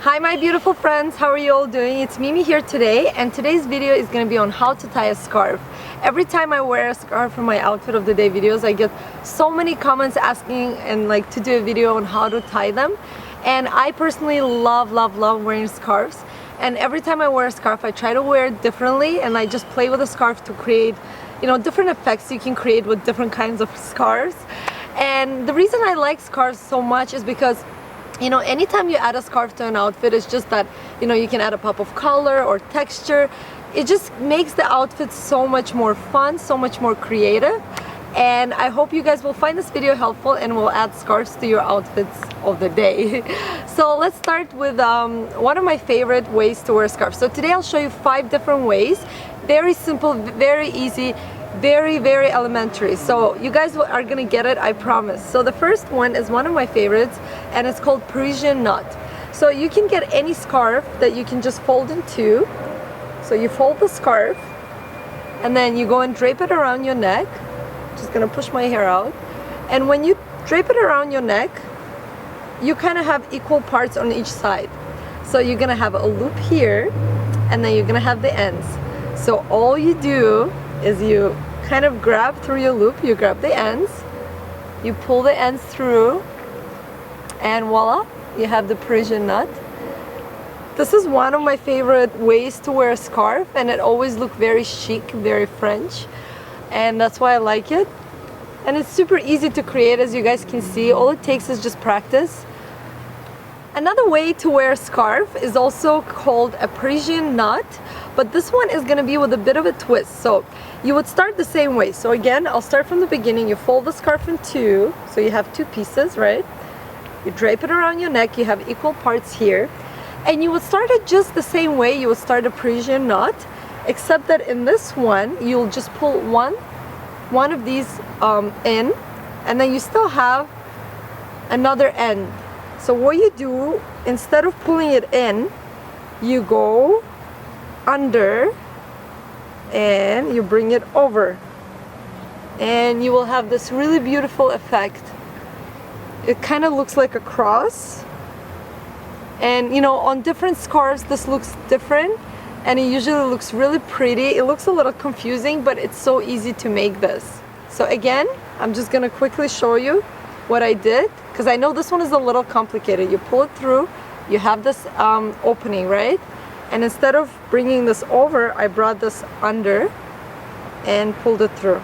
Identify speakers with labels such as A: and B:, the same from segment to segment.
A: Hi my beautiful friends, how are you all doing? It's Mimi here today, and today's video is going to be on how to tie a scarf. Every time I wear a scarf for my outfit of the day videos, I get so many comments asking and like to do a video on how to tie them. And I personally love wearing scarves, and every time I wear a scarf I try to wear it differently, and I just play with a scarf to create, you know, different effects you can create with different kinds of scarves. And the reason I like scarves so much is because, you know, anytime you add a scarf to an outfit, it's just that, you know, you can add a pop of color or texture. It just makes the outfit so much more fun, so much more creative. And I hope you guys will find this video helpful and will add scarves to your outfits of the day. So let's start with one of my favorite ways to wear a scarf. So today I'll show you 5 different ways. Very simple, very easy, very elementary. So you guys are gonna get it, I promise. So the first one is one of my favorites, and it's called Parisian Knot. So you can get any scarf that you can just fold in two. So you fold the scarf and then you go and drape it around your neck. Just gonna push my hair out, and when you drape it around your neck, you kind of have equal parts on each side. So you're gonna have a loop here, and then you're gonna have the ends. So all you do is you kind of grab through your loop, you grab the ends, you pull the ends through, and voila, you have the Parisian knot. This is one of my favorite ways to wear a scarf, and it always looks very chic, very French, and that's why I like it. And it's super easy to create, as you guys can see. All it takes is just practice. Another way to wear a scarf is also called a Parisian knot, but this one is going to be with a bit of a twist. So you would start the same way. So again, I'll start from the beginning. You fold the scarf in two, so you have 2 pieces, right? You drape it around your neck, you have equal parts here, and you would start it just the same way you would start a Parisian knot, except that in this one you'll just pull one of these in, and then you still have another end. So what you do, instead of pulling it in, you go under and you bring it over, and you will have this really beautiful effect. It kind of looks like a cross, and you know, on different scarves this looks different, and it usually looks really pretty. It looks a little confusing, but it's so easy to make this. So again, I'm just gonna quickly show you what I did, because I know this one is a little complicated. You pull it through, you have this opening, right? And instead of bringing this over, I brought this under and pulled it through.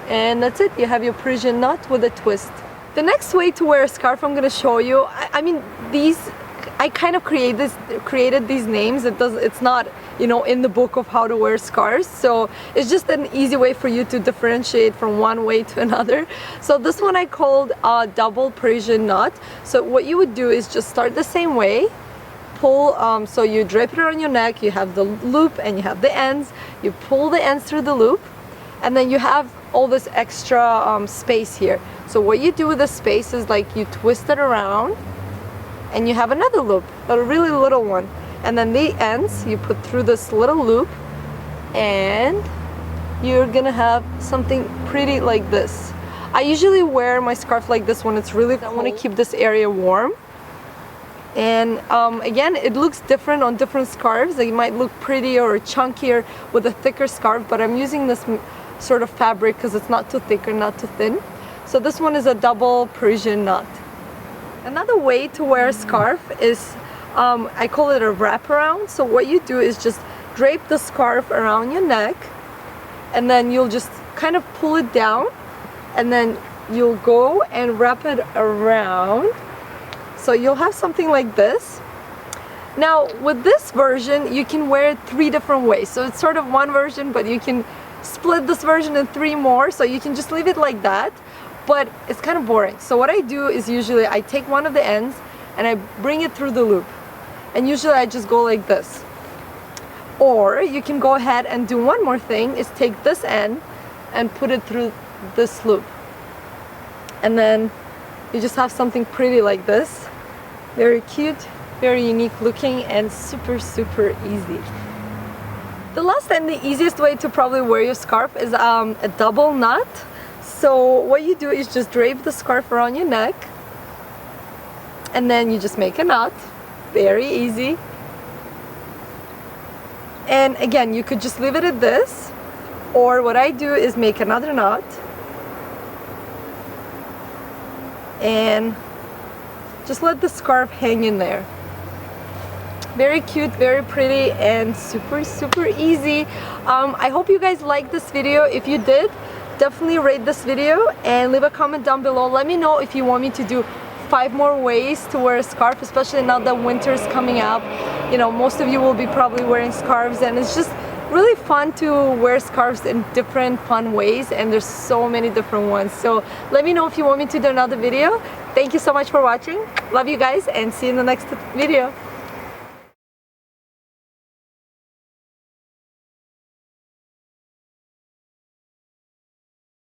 A: And that's it, you have your Parisian knot with a twist. The next way to wear a scarf I'm gonna show you, I mean, I kind of created these names. It's not, you know, in the book of how to wear scarves, so it's just an easy way for you to differentiate from one way to another. So this one I called a double Parisian knot. So what you would do is just start the same way, pull, so you drape it around your neck, you have the loop and you have the ends, you pull the ends through the loop, and then you have all this extra space here. So what you do with the space is like you twist it around, and you have another loop, a really little one, and then the ends you put through this little loop, and you're gonna have something pretty like this. I usually wear my scarf like this when it's really cold. I want to keep this area warm. And again, it looks different on different scarves. It might look prettier or chunkier with a thicker scarf, but I'm using this sort of fabric because it's not too thick or not too thin. So this one is a double Parisian knot. Another way to wear a scarf is, I call it a wraparound. So what you do is just drape the scarf around your neck, and then you'll just kind of pull it down, and then you'll go and wrap it around. So you'll have something like this. Now with this version you can wear it 3 different ways. So it's sort of one version, but you can split this version in 3 more. So you can just leave it like that, but it's kind of boring. So what I do is usually I take one of the ends and I bring it through the loop, and usually I just go like this. Or you can go ahead and do one more thing, is take this end and put it through this loop, and then you just have something pretty like this. Very cute, very unique looking, and super easy. The last and the easiest way to probably wear your scarf is a double knot. So what you do is just drape the scarf around your neck, and then you just make a knot, very easy. And again, you could just leave it at this, or what I do is make another knot and just let the scarf hang in there. Very cute, very pretty, and super easy. I hope you guys liked this video. If you did, definitely rate this video and leave a comment down below. Let me know if you want me to do 5 more ways to wear a scarf, especially now that winter is coming up. You know, most of you will be probably wearing scarves, and it's just really fun to wear scarves in different fun ways, and there's so many different ones. So let me know if you want me to do another video. Thank you so much for watching. Love you guys, and see you in the next video.